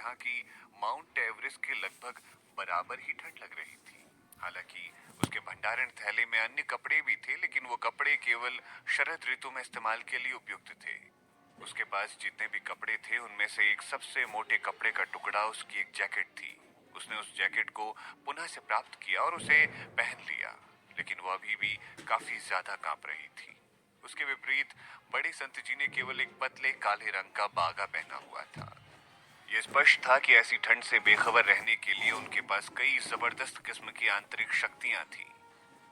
यहाँ की mount Everest के लगभग बराबर ही ठंड लग रही थी। हालांकि उसके भंडारण थैले में अन्य कपड़े भी थे, लेकिन वो कपड़े केवल शरद ऋतु में इस्तेमाल के लिए उपयुक्त थे। उसके पास जितने भी कपड़े थे उनमें से एक सबसे मोटे कपड़े का टुकड़ा उसकी एक जैकेट थी। उसने उस जैकेट को पुनः से प्राप्त किया और उसे पहन लिया, लेकिन वो अभी भी काफी ज्यादा कांप रही थी। उसके विपरीत बड़े संत जी ने केवल एक पतले काले रंग का बागा पहना हुआ था। यह स्पष्ट था कि ऐसी ठंड से बेखबर रहने के लिए उनके पास कई जबरदस्त किस्म की आंतरिक शक्तियां थी।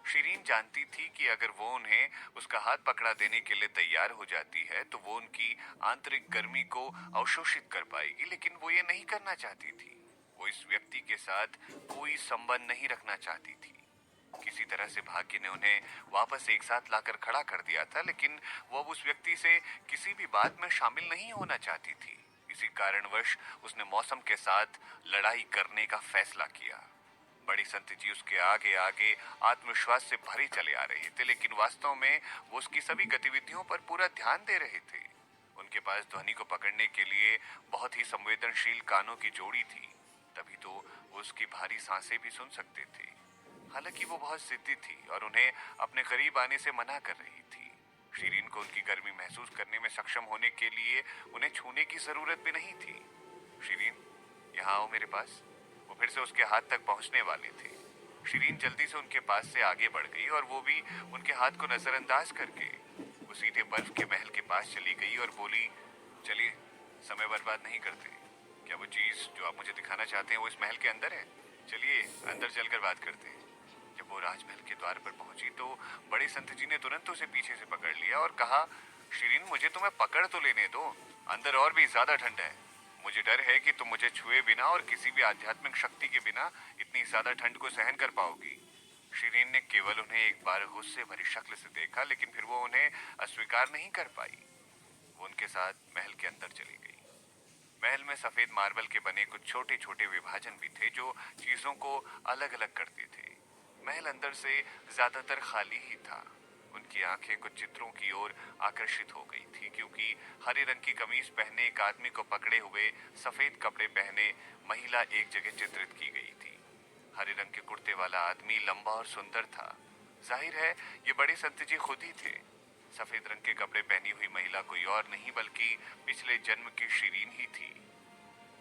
शीरीन जानती थी कि अगर वो उन्हें उसका हाथ पकड़ा देने के लिए तैयार हो जाती है तो वो उनकी आंतरिक गर्मी को अवशोषित कर पाएगी, लेकिन वो ये नहीं करना चाहती थी। वो इस व्यक्ति के साथ कोई संबंध नहीं रखना चाहती थी। किसी तरह से भाग्य ने उन्हें वापस एक साथ लाकर खड़ा कर दिया था, लेकिन वो अब उस व्यक्ति से किसी भी बात में शामिल नहीं होना चाहती थी। इसी कारणवश उसने मौसम के साथ लड़ाई करने का फैसला किया। बड़ी संत जी उसके आगे आगे आत्मविश्वास से भरे चले आ रहे थे, लेकिन वास्तव में वो उसकी सभी गतिविधियों पर पूरा ध्यान दे रहे थे। उनके पास ध्वनि को पकड़ने के लिए बहुत ही संवेदनशील कानों की जोड़ी थी, तभी तो वो उसकी भारी सांसें भी सुन सकते थे। हालांकि वो बहुत जिद्दी थी और उन्हें अपने करीब आने से मना कर रही थी। शीरीन को उनकी गर्मी महसूस करने में सक्षम होने के लिए उन्हें छूने की जरूरत भी नहीं थी। शीरीन, यहाँ आओ मेरे पास। वो फिर से उसके हाथ तक पहुंचने वाले थे। शीरीन जल्दी से उनके पास से आगे बढ़ गई और वो भी उनके हाथ को नजरअंदाज करके वो सीधे बर्फ के महल के पास चली गई और बोली, चलिए, समय बर्बाद नहीं करते। क्या वो चीज जो आप मुझे दिखाना चाहते हैं वो इस महल के अंदर है? चलिए अंदर चलकर बात करते हैं। जब वो राजमहल के द्वार पर पहुंची तो बड़े संत जी ने तुरंत उसे पीछे से पकड़ लिया और कहा, शीरीन, मुझे तुम्हें पकड़ तो लेने दो, अंदर और भी ज्यादा ठंड है। मुझे डर है कि तुम मुझे छुए बिना और किसी भी आध्यात्मिक शक्ति के बिना इतनी ज्यादा ठंड को सहन कर पाओगी। शीरीन ने केवल उन्हें एक बार गुस्से भरी शक्ल से देखा, लेकिन फिर वो उन्हें अस्वीकार नहीं कर पाई। वो उनके साथ महल के अंदर चली गई। महल में सफेद मार्बल के बने कुछ छोटे छोटे विभाजन भी थे जो चीजों को अलग अलग करते थे। महल अंदर से ज्यादातर खाली ही था। उनकी आंखें कुछ चित्रों की ओर आकर्षित हो गई थी, क्योंकि हरे रंग की कमीज पहने एक आदमी को पकड़े हुए सफेद कपड़े पहने महिला एक जगह चित्रित की गई थी। हरे रंग के कुर्ते वाला आदमी लंबा और सुंदर था। जाहिर है ये बड़े संत जी खुद ही थे। सफेद रंग के कपड़े पहनी हुई महिला कोई और नहीं बल्कि पिछले जन्म की शीरीन ही थी।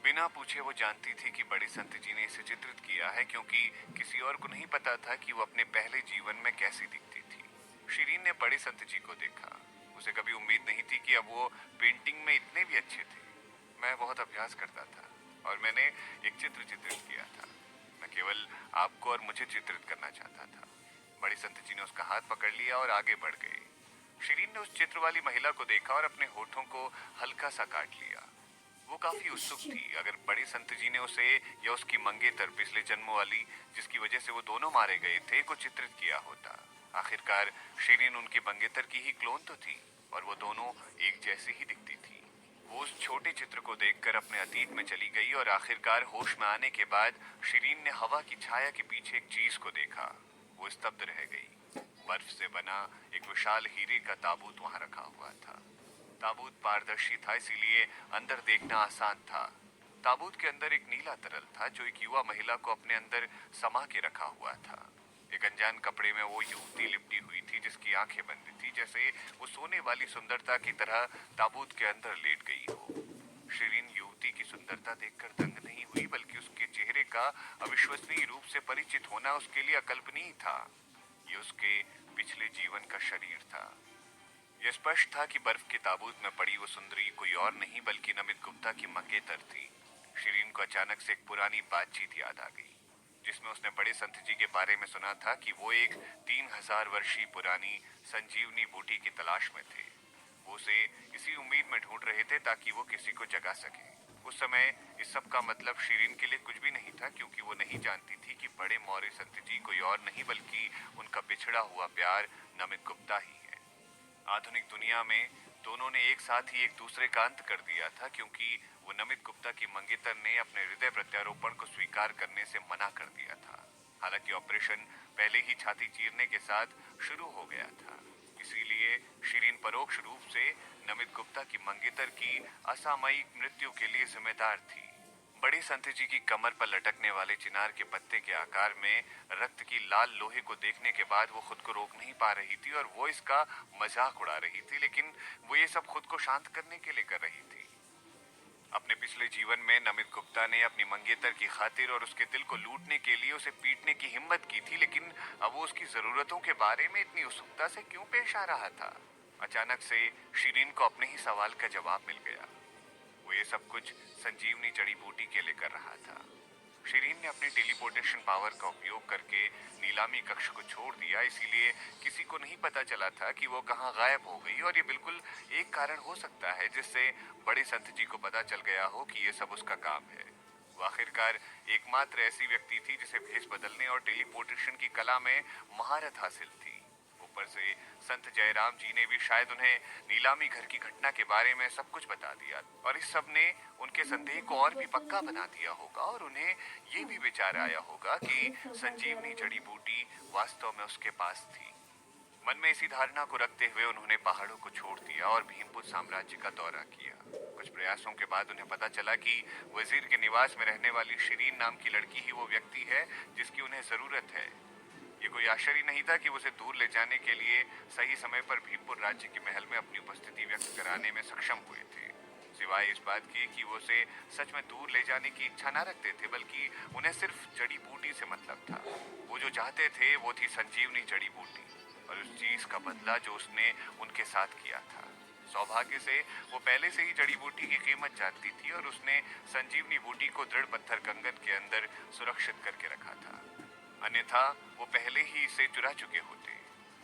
बिना पूछे वो जानती थी कि बड़े संत जी ने इसे चित्रित किया है, क्योंकि किसी और को नहीं पता था कि वो अपने पहले जीवन में कैसी दिखती थी। शीरीन ने बड़े संत जी को देखा। उसे कभी उम्मीद नहीं थी कि अब वो पेंटिंग में इतने भी अच्छे थे। मैं बहुत अभ्यास करता था और मैंने एक चित्र चित्रित किया था। मैं केवल आपको और मुझे चित्रित करना चाहता था। बड़े संत जी ने उसका हाथ पकड़ लिया और आगे बढ़ गए। शीरीन ने उस चित्र वाली महिला को देखा और अपने होठों को हल्का सा काट लिया। वो काफी उत्सुक थी। अगर बड़े संत जी ने उसे या उसकी मंगेतर पिछले जन्म वाली, जिसकी वजह से वो दोनों मारे गए थे, को चित्रित किया होता। आखिरकार शीरीन उनकी मंगेतर की ही क्लोन तो थी और वो दोनों एक जैसी ही दिखती थी। वो उस छोटे चित्र को देखकर अपने अतीत में चली गई और आखिरकार होश में आने के बाद शीरीन ने हवा की छाया के पीछे एक चीज को देखा। वो स्तब्ध रह गई। बर्फ से बना एक विशाल हीरे का ताबूत वहां रखा हुआ था। ताबूत पारदर्शी था, इसीलिए अंदर देखना आसान था। ताबूत के अंदर एक नीला तरल था जो एक युवा महिला को अपने अंदर समा के रखा हुआ था। एक अनजान कपड़े में वो युवती लिपटी हुई थी जिसकी आंखें बंद थी, जैसे वो सोने वाली सुंदरता की तरह ताबूत के अंदर लेट गई हो। शीरीन युवती की सुंदरता देखकर दंग नहीं हुई, बल्कि उसके चेहरे का अविश्वसनीय रूप से परिचित होना उसके लिए अकल्पनीय था। ये उसके पिछले जीवन का शरीर था। यह स्पष्ट था कि बर्फ के ताबूत में पड़ी वो सुंदरी कोई और नहीं बल्कि नमित गुप्ता की मंगेतर थी। शीरीन को अचानक से एक पुरानी बातचीत याद आ गई, जिसमें उसने बड़े संत जी के बारे में सुना था कि वो एक 3000 वर्षीय पुरानी संजीवनी बूटी की तलाश में थे। वो उसे इसी उम्मीद में ढूंढ रहे थे ताकि वो किसी को जगा सके। उस समय इस सब का मतलब शीरीन के लिए कुछ भी नहीं था, क्योंकि वो नहीं जानती थी कि बड़े मौर्य संत जी कोई और नहीं बल्कि उनका बिछड़ा हुआ प्यार नमित गुप्ता ही है। आधुनिक दुनिया में दोनों ने एक साथ ही एक दूसरे का अंत कर दिया था, क्योंकि वो नमित गुप्ता की मंगेतर ने अपने हृदय प्रत्यारोपण को स्वीकार करने से मना कर दिया था। हालांकि ऑपरेशन पहले ही छाती चीरने के साथ शुरू हो गया था, इसीलिए शीरीन परोक्ष रूप से नमित गुप्ता की मंगेतर की असामयिक मृत्यु के लिए जिम्मेदार थी। बड़े संत जी की कमर पर लटकने वाले चिनार के पत्ते के आकार में रक्त की लाल लोहे को देखने के बाद वो खुद को रोक नहीं पा रही थी और वो इसका मजाक उड़ा रही थी, लेकिन वो ये सब खुद को शांत करने के लिए कर रही थी। अपने पिछले जीवन में नमित गुप्ता ने अपनी मंगेतर की खातिर और उसके दिल को लूटने के लिए उसे पीटने की हिम्मत की थी, लेकिन अब वो उसकी जरूरतों के बारे में इतनी उत्सुकता से क्यों पेश आ रहा था? अचानक से शिरीन को अपने ही सवाल का जवाब मिल गया। वो ये सब कुछ संजीवनी जड़ी बूटी के लिए कर रहा था। शिरीन ने अपने टेलीपोर्टेशन पावर का उपयोग करके नीलामी कक्ष को छोड़ दिया, इसीलिए किसी को नहीं पता चला था कि वो कहाँ गायब हो गई, और ये बिल्कुल एक कारण हो सकता है जिससे बड़े संत जी को पता चल गया हो कि ये सब उसका काम है। वो आखिरकार एकमात्र ऐसी व्यक्ति थी जिसे भेष बदलने और टेलीपोर्टेशन की कला में महारत हासिल थी। ऊपर से संत जयराम जी ने भी शायद उन्हें नीलामी घर की घटना के बारे में सब कुछ बता दिया, और इस सब ने उनके संदेह को और भी पक्का बना दिया होगा, और उन्हें ये भी विचार आया होगा कि संजीवनी जड़ी बूटी वास्तव में उसके पास थी। मन में इसी धारणा को रखते हुए उन्होंने पहाड़ों को छोड़ दिया और भीमपुर साम्राज्य का दौरा किया। कुछ प्रयासों के बाद उन्हें पता चला कि वजीर के निवास में रहने वाली शिरीन नाम की लड़की ही वो व्यक्ति है जिसकी उन्हें जरूरत है। ये कोई आश्चर्य नहीं था कि उसे दूर ले जाने के लिए सही समय पर भीमपुर राज्य के महल में अपनी उपस्थिति व्यक्त कराने में सक्षम हुए थे। सिवाय इस बात की कि वो उसे सच में दूर ले जाने की इच्छा न रखते थे, बल्कि उन्हें सिर्फ जड़ी बूटी से मतलब था। वो जो चाहते थे वो थी संजीवनी जड़ी बूटी और उस चीज का बदला जो उसने उनके साथ किया था। सौभाग्य से वो पहले से ही जड़ी बूटी की कीमत जानती थी और उसने संजीवनी बूटी को दृढ़ पत्थर कंगन के अंदर सुरक्षित करके रखा था, अन्यथा वो पहले ही इसे चुरा चुके होते।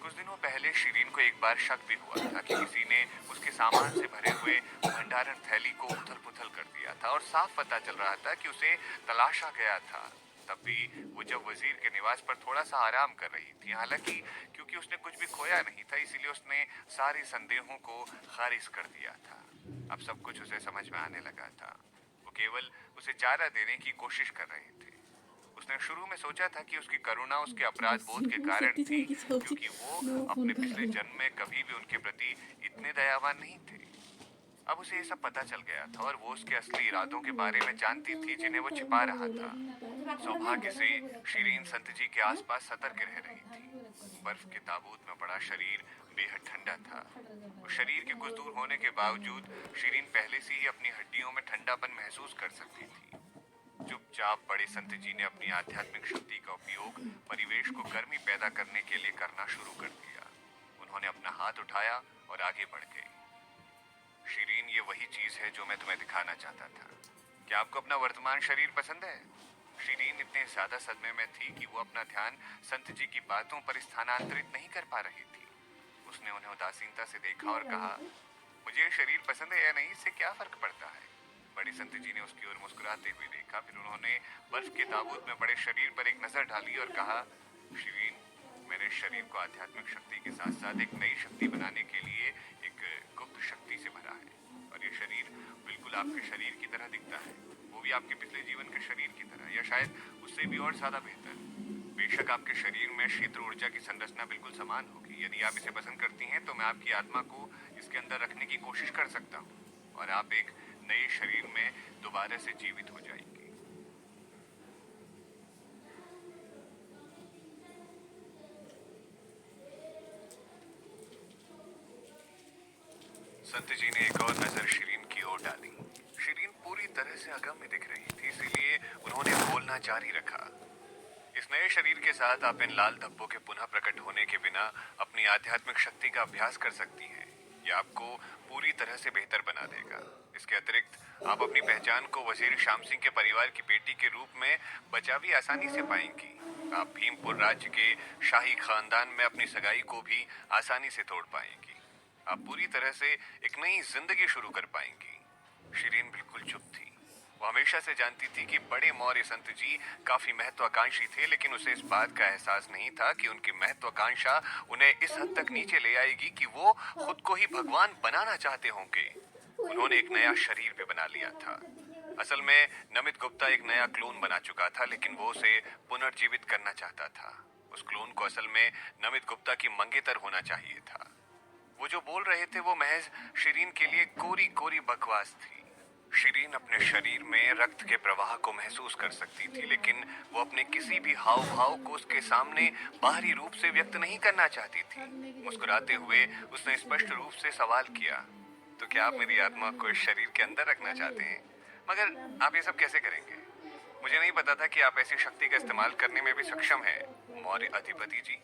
कुछ दिनों पहले शिरीन को एक बार शक भी हुआ था कि किसी ने उसके सामान से भरे हुए भंडारण थैली को उथल पुथल कर दिया था, और साफ पता चल रहा था कि उसे तलाशा गया था। तब भी वो जब वजीर के निवास पर थोड़ा सा आराम कर रही थी, हालांकि क्योंकि उसने कुछ भी खोया नहीं था इसीलिए उसने सारे संदेहों को खारिज कर दिया था। अब सब कुछ उसे समझ में आने लगा था। वो केवल उसे चारा देने की कोशिश कर रहे थे। उसने शुरू में सोचा था कि उसकी करुणा उसके अपराध बोध के कारण थी, क्योंकि वो अपने पिछले जन्म में कभी भी उनके प्रति इतने दयावान नहीं थे। अब उसे ये सब पता चल गया था और वो उसके असली इरादों के बारे में जानती थी जिन्हें वो छिपा रहा था। सौभाग्य से शिरीन संत जी के आसपास सतर्क रह रही थी। बर्फ के ताबूत में पड़ा शरीर बेहद ठंडा था। उस शरीर के कुछ दूर होने के बावजूद शिरीन पहले से ही अपनी हड्डियों में ठंडापन महसूस कर सकती थी। चुपचाप बड़े संत जी ने अपनी आध्यात्मिक शक्ति का उपयोग परिवेश को गर्मी पैदा करने के लिए करना शुरू कर दिया। उन्होंने अपना हाथ उठाया और आगे बढ़ गए। शिरीन, ये वही चीज है जो मैं तुम्हें दिखाना चाहता था। क्या आपको अपना वर्तमान शरीर पसंद है? शिरीन इतने ज्यादा सदमे में थी कि वो अपना ध्यान संत जी की बातों पर स्थानांतरित नहीं कर पा रही थी। उसने उन्हें उदासीनता से देखा और कहा, मुझे ये शरीर पसंद है या नहीं, इससे क्या फर्क पड़ता है? बड़े संत जी ने उसकी ओर मुस्कुराते हुए देखा, फिर उन्होंने बर्फ के ताबूत में बड़े शरीर पर एक नजर डाली और कहा, शिरीन, मैंने इस शरीर को आध्यात्मिक शक्ति के साथ साथ एक नई शक्ति बनाने के लिए एक गुप्त शक्ति से भरा है, और ये शरीर बिल्कुल आपके शरीर की तरह दिखता है, वो भी आपके पिछले जीवन के शरीर की तरह, या शायद उससे भी और ज्यादा बेहतर। बेशक आपके शरीर में शीतल ऊर्जा की संरचना बिल्कुल समान होगी। यदि आप इसे पसंद करती हैं तो मैं आपकी आत्मा को इसके अंदर रखने की कोशिश कर सकता हूँ, और आप एक नए शरीर में दोबारा से जीवित हो जाएंगे। संत जी ने एक और नजर शिरीन की ओर डाली। शिरीन पूरी तरह से अगम्य दिख रही थी, इसीलिए उन्होंने बोलना जारी रखा। इस नए शरीर के साथ आप इन लाल धब्बों के पुनः प्रकट होने के बिना अपनी आध्यात्मिक शक्ति का अभ्यास कर सकती हैं। यह आपको पूरी तरह से बेहतर बना देगा। इसके अतिरिक्त आप अपनी पहचान को वजीर श्याम सिंह के परिवार की बेटी के रूप में बचा भी आसानी से पाएंगी। आप भीमपुर राज्य के शाही खानदान में अपनी सगाई को भी आसानी से तोड़ पाएंगी। आप पूरी तरह से एक नई जिंदगी शुरू कर पाएंगी। शिरीन बिल्कुल चुप थी। वो हमेशा से जानती थी कि बड़े मौर्य संत जी काफी महत्वाकांक्षी थे, लेकिन उसे इस बात का एहसास नहीं था कि उनकी महत्वाकांक्षा उन्हें इस हद तक नीचे ले आएगी कि वो खुद को ही भगवान बनाना चाहते होंगे। उन्होंने एक नया शरीर भी बना लिया था। असल में नमित गुप्ता एक नया क्लोन बना चुका था, लेकिन वो उसे पुनर्जीवित करना चाहता था। उस क्लोन को असल में नमित गुप्ता की मंगेतर होना चाहिए था। वो जो बोल रहे थे वो महज शिरीन के लिए कोरी कोरी बकवास थी। शिरीन अपने शरीर में रक्त के प्रवाह को महसूस कर सकती थी, लेकिन वो अपने किसी भी हाव भाव को उसके सामने बाहरी रूप से व्यक्त नहीं करना चाहती थी। मुस्कुराते हुए उसने स्पष्ट रूप से सवाल किया, तो क्या आप मेरी आत्मा को इस शरीर के अंदर रखना चाहते हैं? मगर आप ये सब कैसे करेंगे? मुझे नहीं पता था कि आप ऐसी शक्ति का इस्तेमाल करने में भी सक्षम हैं, मौर्य अधिपति जी।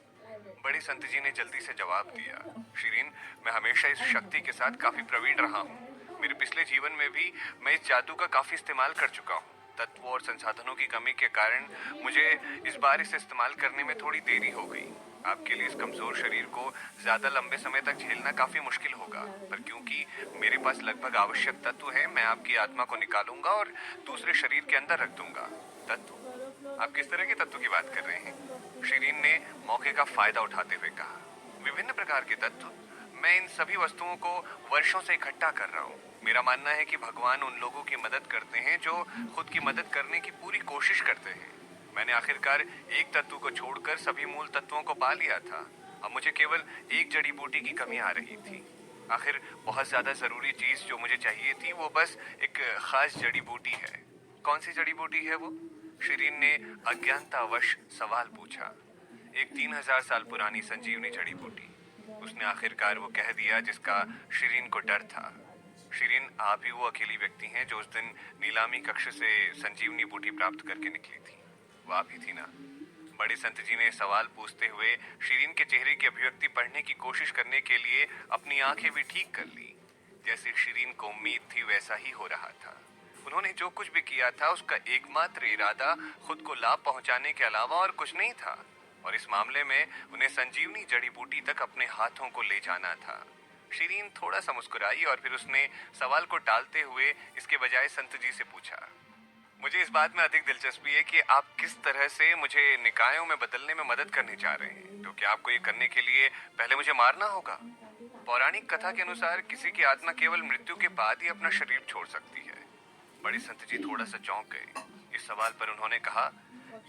बड़े संत जी ने जल्दी से जवाब दिया, शिरीन, मैं हमेशा इस शक्ति के साथ काफी प्रवीण रहा हूँ। मेरे पिछले जीवन में भी मैं इस जादू का काफी इस्तेमाल कर चुका हूँ। तत्वों और संसाधनों की कमी के कारण मुझे इस बार इसे इस्तेमाल करने में थोड़ी देरी हो गई। आपके लिए इस कमजोर शरीर को ज्यादा लंबे समय तक झेलना काफी मुश्किल होगा, पर क्योंकि मेरे पास लगभग आवश्यक तत्व है, मैं आपकी आत्मा को निकालूंगा और दूसरे शरीर के अंदर रख दूंगा। तत्व? आप किस तरह के तत्व की बात कर रहे हैं? शिरीन ने मौके का फायदा उठाते हुए कहा, विभिन्न प्रकार के तत्व। मैं इन सभी वस्तुओं को वर्षों से इकट्ठा कर रहा हूँ। मेरा मानना है कि भगवान उन लोगों की मदद करते हैं जो खुद की मदद करने की पूरी कोशिश करते हैं। मैंने आखिरकार एक तत्व को छोड़कर सभी मूल तत्वों को पा लिया था। अब मुझे केवल एक जड़ी बूटी की कमी आ रही थी। आखिर बहुत ज्यादा जरूरी चीज जो मुझे चाहिए थी वो बस एक खास जड़ी बूटी है। कौन सी जड़ी बूटी है वो? शिरीन ने अज्ञानतावश सवाल पूछा। एक 3000 साल पुरानी संजीवनी जड़ी बूटी, उसने आखिरकार वो कह दिया जिसका शिरीन को डर था। शिरीन, आप ही वो अकेली व्यक्ति हैं जो उस दिन नीलामी कक्ष से संजीवनी बूटी प्राप्त करके निकली थी। वो आप ही थी ना? बड़े संत जी ने सवाल पूछते हुए शिरीन के चेहरे की अभिव्यक्ति पढ़ने की कोशिश करने के लिए अपनी आंखें भी ठीक कर ली। जैसे शिरीन को उम्मीद थी वैसा ही हो रहा था। उन्होंने जो कुछ भी किया था उसका एकमात्र इरादा खुद को लाभ पहुंचाने के अलावा और कुछ नहीं था, और इस मामले में उन्हें संजीवनी जड़ी बूटी तक अपने हाथों को ले जाना था। शिरीन थोड़ा सा मुस्कुराई और फिर उसने सवाल को टालते हुए इसके बजाय संत जी से पूछा, मुझे इस बात में अधिक दिलचस्पी है कि आप किस तरह से मुझे निकायों में बदलने में मदद करनी चाह रहे हैं। तो क्या आपको ये करने के लिए पहले मुझे मारना होगा? पौराणिक कथा के अनुसार किसी की आत्मा केवल मृत्यु के बाद ही अपना शरीर छोड़ सकती है। बड़े संत जी थोड़ा सा चौंक गए। इस सवाल पर उन्होंने कहा,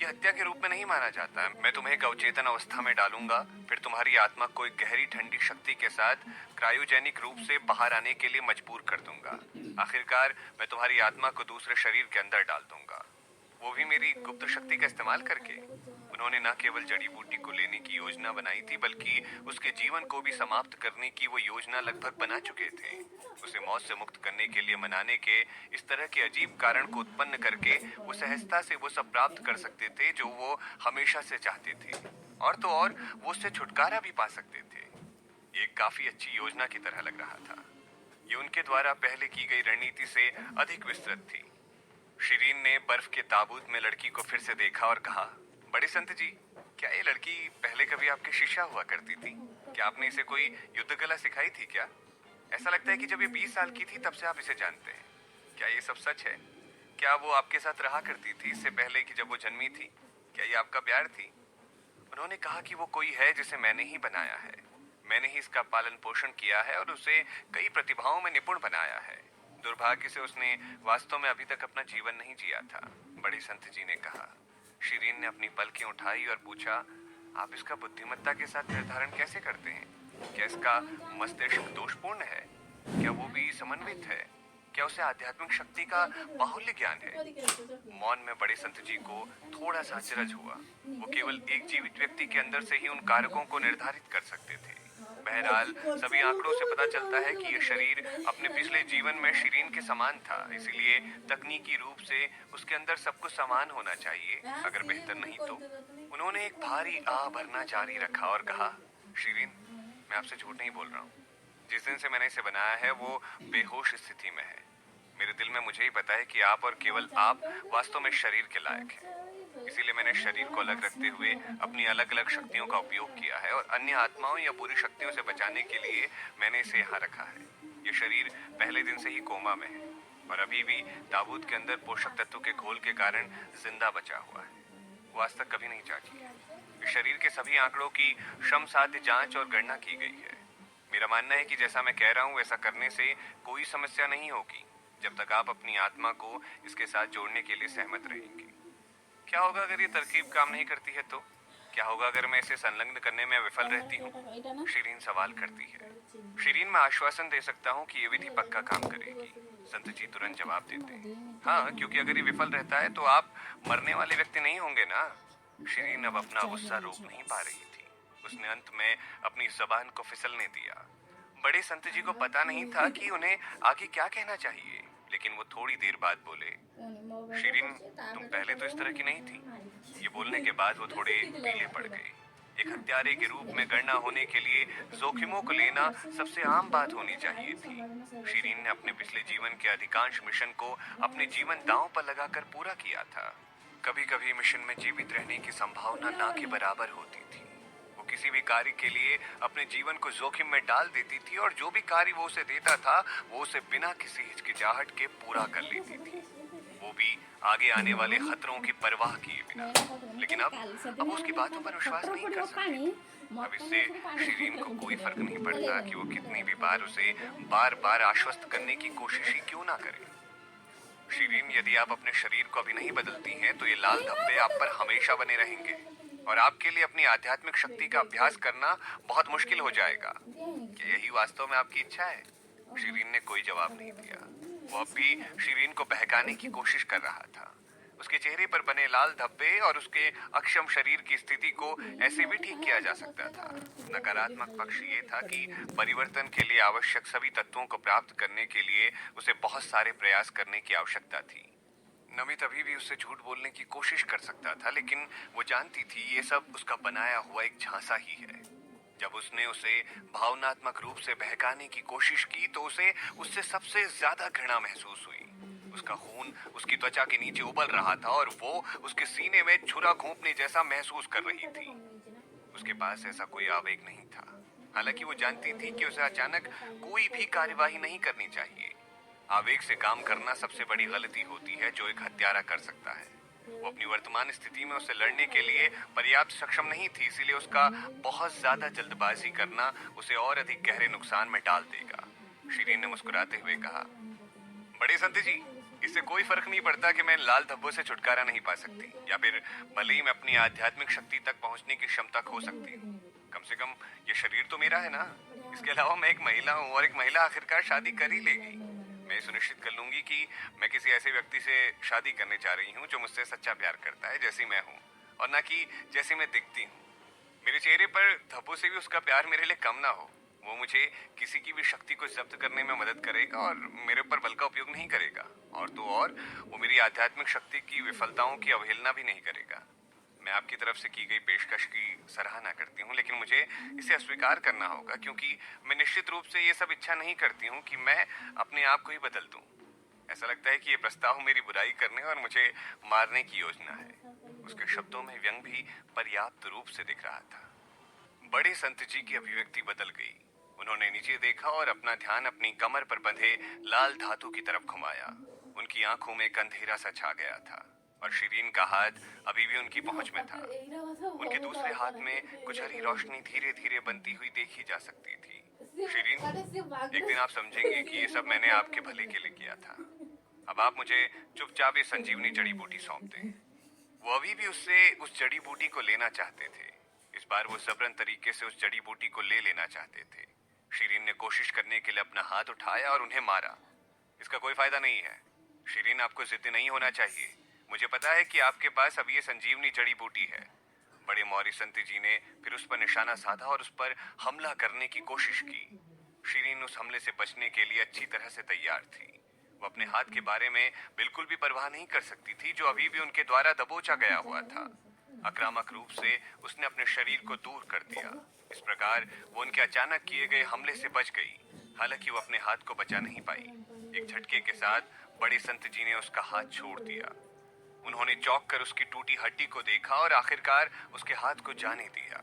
यह हत्या के रूप में नहीं माना जाता है। मैं तुम्हें एक अवचेतन अवस्था में डालूंगा, फिर तुम्हारी आत्मा को एक गहरी ठंडी शक्ति के साथ क्रायोजेनिक रूप से बाहर आने के लिए मजबूर कर दूंगा। आखिरकार मैं तुम्हारी आत्मा को दूसरे शरीर के अंदर डाल दूंगा, वो भी मेरी गुप्त शक्ति का इस्तेमाल करके। उन्होंने न केवल जड़ी बूटी को लेने की योजना बनाई थी, बल्कि उसके जीवन को भी समाप्त करने की वो योजना लगभग बना चुके थे। उसे मौत से मुक्त करने के लिए मनाने के इस तरह के अजीब कारण को उत्पन्न करके वो सहजता से वो सब प्राप्त कर सकते थे जो वो हमेशा से चाहते थे, और तो और वो उससे छुटकारा भी पा सकते थे। ये काफी अच्छी योजना की तरह लग रहा था। ये उनके द्वारा पहले की गई रणनीति से अधिक विस्तृत थी। शिरीन ने बर्फ के ताबूत में लड़की को फिर से देखा और कहा, बड़े संत जी, क्या ये लड़की पहले कभी आपकी शिष्या हुआ करती थी? क्या आपने इसे कोई युद्ध कला सिखाई थी क्या? ऐसा लगता है कि जब ये 20 साल की थी तब से आप इसे जानते हैं। क्या ये सब सच है? क्या वो आपके साथ रहा करती थी इससे पहले कि जब वो जन्मी थी? क्या ये आपका प्यार थी? उन्होंने कहा कि वो कोई है जिसे मैंने ही बनाया है। मैंने ही इसका पालन पोषण किया है और उसे कई प्रतिभाओं में निपुण बनाया है। दुर्भाग्य से उसने वास्तव में अभी तक अपना जीवन नहीं जिया था, बड़े संत जी ने कहा। शिरीन ने अपनी पलकें उठाई और पूछा, आप इसका बुद्धिमत्ता के साथ निर्धारण कैसे करते हैं? क्या इसका मस्तिष्क दोषपूर्ण है? क्या वो भी समन्वित है? क्या उसे आध्यात्मिक शक्ति का बाहुल्य ज्ञान है? मौन में बड़े संत जी को थोड़ा सा अचरज हुआ। वो केवल एक जीवित व्यक्ति के अंदर से ही उन कारकों को निर्धारित कर सकते थे। बहरहाल सभी आंकड़ों से पता चलता है कि यह शरीर अपने पिछले जीवन में शिरीन के समान था, इसीलिए तकनीकी रूप से उसके अंदर सब कुछ समान होना चाहिए, अगर बेहतर नहीं तो। उन्होंने एक भारी आह भरना जारी रखा और कहा, शिरीन, मैं आपसे झूठ नहीं बोल रहा हूँ। जिस दिन से मैंने इसे बनाया है वो बेहोश स्थिति में है। मेरे दिल में मुझे ही पता है कि आप और केवल आप वास्तव में शरीर के लायक हैं। इसीलिए मैंने शरीर को अलग रखते हुए अपनी अलग अलग शक्तियों का उपयोग किया है, और अन्य आत्माओं या बुरी शक्तियों से बचाने के लिए मैंने इसे यहाँ रखा है। ये शरीर पहले दिन से ही कोमा में है और अभी भी ताबूत के अंदर पोषक तत्व के घोल के कारण जिंदा बचा हुआ है। वो आज तक कभी नहीं जागी है। इस शरीर के सभी आंकड़ों की श्रम साध्य जांच और गणना की गई है। मेरा मानना है कि जैसा मैं कह रहा हूँ वैसा करने से कोई समस्या नहीं होगी, जब तक आप अपनी आत्मा को इसके साथ जोड़ने के लिए सहमत रहेंगे। क्या होगा अगर ये तरकीब काम नहीं करती है तो? क्या होगा अगर मैं इसे संलग्न करने में विफल रहती हूँ? शिरीन सवाल करती है। शिरीन, मैं आश्वासन दे सकता हूँ कि ये विधि पक्का काम करेगी। संत जी तुरंत जवाब देते, हाँ, क्योंकि अगर ये विफल रहता है तो आप मरने वाले व्यक्ति नहीं होंगे ना। शिरीन अब अपना गुस्सा रोक नहीं पा रही थी। उसने अंत में अपनी जबान को फिसलने दिया। बड़े संत जी को पता नहीं था कि उन्हें आगे क्या कहना चाहिए, लेकिन वो थोड़ी देर बाद बोले, शिरीन, तुम पहले तो इस तरह की नहीं थी। ये बोलने के बाद वो थोड़े पीले पड़ गए। एक हत्यारे के रूप में गणना होने के लिए जोखिमों को लेना सबसे आम बात होनी चाहिए थी। शिरीन ने अपने पिछले जीवन के अधिकांश मिशन को अपने जीवन दांव पर लगाकर पूरा किया था। कभी कभी मिशन में जीवित रहने की संभावना ना के बराबर होती थी। वो किसी भी कार्य के लिए अपने जीवन को जोखिम में डाल देती थी और जो भी कार्य वो उसे देता था वो उसे बिना किसी हिचकिचाहट के पूरा कर लेती थी, वो भी आगे आने वाले खतरों की परवाह किए बिना। लेकिन अब उसकी बातों पर विश्वास नहीं कर सकती। अब इससे शिरीन को कोई फर्क नहीं पड़ता कि वो कितनी भी बार उसे बार बार आश्वस्त करने की कोशिश ही क्यों ना करे। शिरीन, यदि आप अपने शरीर को अभी नहीं बदलती हैं तो ये लाल धब्बे आप पर हमेशा बने रहेंगे और आपके लिए अपनी आध्यात्मिक शक्ति का अभ्यास करना बहुत मुश्किल हो जाएगा। क्या यही वास्तव में आपकी इच्छा है? शिरीन ने कोई जवाब नहीं दिया। वो अब भी शिरीन को बहकाने की कोशिश कर रहा था। उसके चेहरे पर बने लाल धब्बे और उसके अक्षम शरीर की स्थिति को ऐसे भी ठीक किया जा सकता था। नकारात्मक पक्ष ये था कि परिवर्तन के लिए आवश्यक सभी तत्वों को प्राप्त करने के लिए उसे बहुत सारे प्रयास करने की आवश्यकता थी। नमित अभी भी उससे झूठ बोलने की कोशिश कर सकता था, लेकिन वो जानती थी ये सब उसका बनाया हुआ एक झांसा ही है। जब उसने उसे भावनात्मक रूप से बहकाने की कोशिश की तो उसे उससे सबसे ज्यादा घृणा महसूस हुई। उसका खून उसकी त्वचा के नीचे उबल रहा था और वो उसके सीने में छुरा घोंपने जैसा महसूस कर रही थी। उसके पास ऐसा कोई आवेग नहीं था। हालांकि वो जानती थी कि उसे अचानक कोई भी कार्यवाही नहीं करनी चाहिए। आवेग से काम करना सबसे बड़ी गलती होती है जो एक हत्यारा कर सकता है। वो अपनी वर्तमान स्थिति में उससे लड़ने के लिए पर्याप्त सक्षम नहीं थी, इसीलिए उसका बहुत ज्यादा जल्दबाजी करना उसे और अधिक गहरे नुकसान में डाल देगा। शिरीन ने मुस्कुराते हुए कहा, बड़े संत जी, इससे कोई फर्क नहीं पड़ता कि मैं लाल धब्बों से छुटकारा नहीं पा सकती या फिर भले ही मैं अपनी आध्यात्मिक शक्ति तक पहुंचने की क्षमता खो सकती हूँ। कम से कम ये शरीर तो मेरा है ना। इसके अलावा मैं एक महिला हूँ और एक महिला आखिरकार शादी कर ही लेगी। मैं सुनिश्चित कर लूंगी कि मैं किसी ऐसे व्यक्ति से शादी करने जा रही हूँ जो मुझसे सच्चा प्यार करता है जैसी मैं हूँ, और ना कि जैसी मैं दिखती हूँ। मेरे चेहरे पर धब्बों से भी उसका प्यार मेरे लिए कम ना हो। वो मुझे किसी की भी शक्ति को जब्त करने में मदद करेगा और मेरे ऊपर बल का उपयोग नहीं करेगा, और तो और वो मेरी आध्यात्मिक शक्ति की विफलताओं की अवहेलना भी नहीं करेगा। मैं आपकी तरफ से की गई पेशकश की सराहना करती हूँ, लेकिन मुझे इसे अस्वीकार करना होगा क्योंकि मैं निश्चित रूप से ये सब इच्छा नहीं करती हूँ कि मैं अपने आप को ही बदल दूँ। ऐसा लगता है कि ये प्रस्ताव मेरी बुराई करने और मुझे मारने की योजना है। उसके शब्दों में व्यंग भी पर्याप्त रूप से दिख रहा था। बड़े संत जी की अभिव्यक्ति बदल गई। उन्होंने नीचे देखा और अपना ध्यान अपनी कमर पर बंधे लाल धातु की तरफ घुमाया। उनकी आंखों में एक अंधेरा सा छा गया था और शिरीन का हाथ अभी भी उनकी पहुंच में था। उनके दूसरे हाथ में कुछ हरी रोशनी धीरे धीरे बनती हुई देखी जा सकती थी। शिरीन, एक दिन आप समझेंगे कि ये सब मैंने आपके भले के लिए किया था। अब आप मुझे चुपचाप ये संजीवनी जड़ी बूटी सौंप दें। वो अभी भी उससे उस जड़ी बूटी को लेना चाहते थे। इस बार वो जबरन तरीके से उस जड़ी बूटी को ले लेना चाहते थे। शिरीन ने कोशिश करने के लिए अपना हाथ उठाया और उन्हें मारा। इसका कोई फायदा नहीं है। शिरीन, आपको जिद्दी नहीं होना चाहिए। मुझे पता है कि आपके पास अब ये संजीवनी जड़ी बूटी है। बड़े मौर्य संत जी ने फिर उस पर निशाना साधा और उस पर हमला करने की कोशिश की। शिरीन उस हमले से बचने के लिए अच्छी तरह से तैयार थी। वो अपने हाथ के बारे में बिल्कुल भी परवाह नहीं कर सकती थी जो अभी भी उनके द्वारा दबोचा गया हुआ था। आक्रामक रूप से उसने अपने शरीर को दूर कर दिया। इस प्रकार वो उनके अचानक किए गए हमले से बच गई। हालांकि वो अपने हाथ को बचा नहीं पाई। एक झटके के साथ बड़े संत जी ने उसका हाथ छोड़ दिया। उन्होंने चौंक कर उसकी टूटी हड्डी को देखा और आखिरकार उसके हाथ को जाने दिया।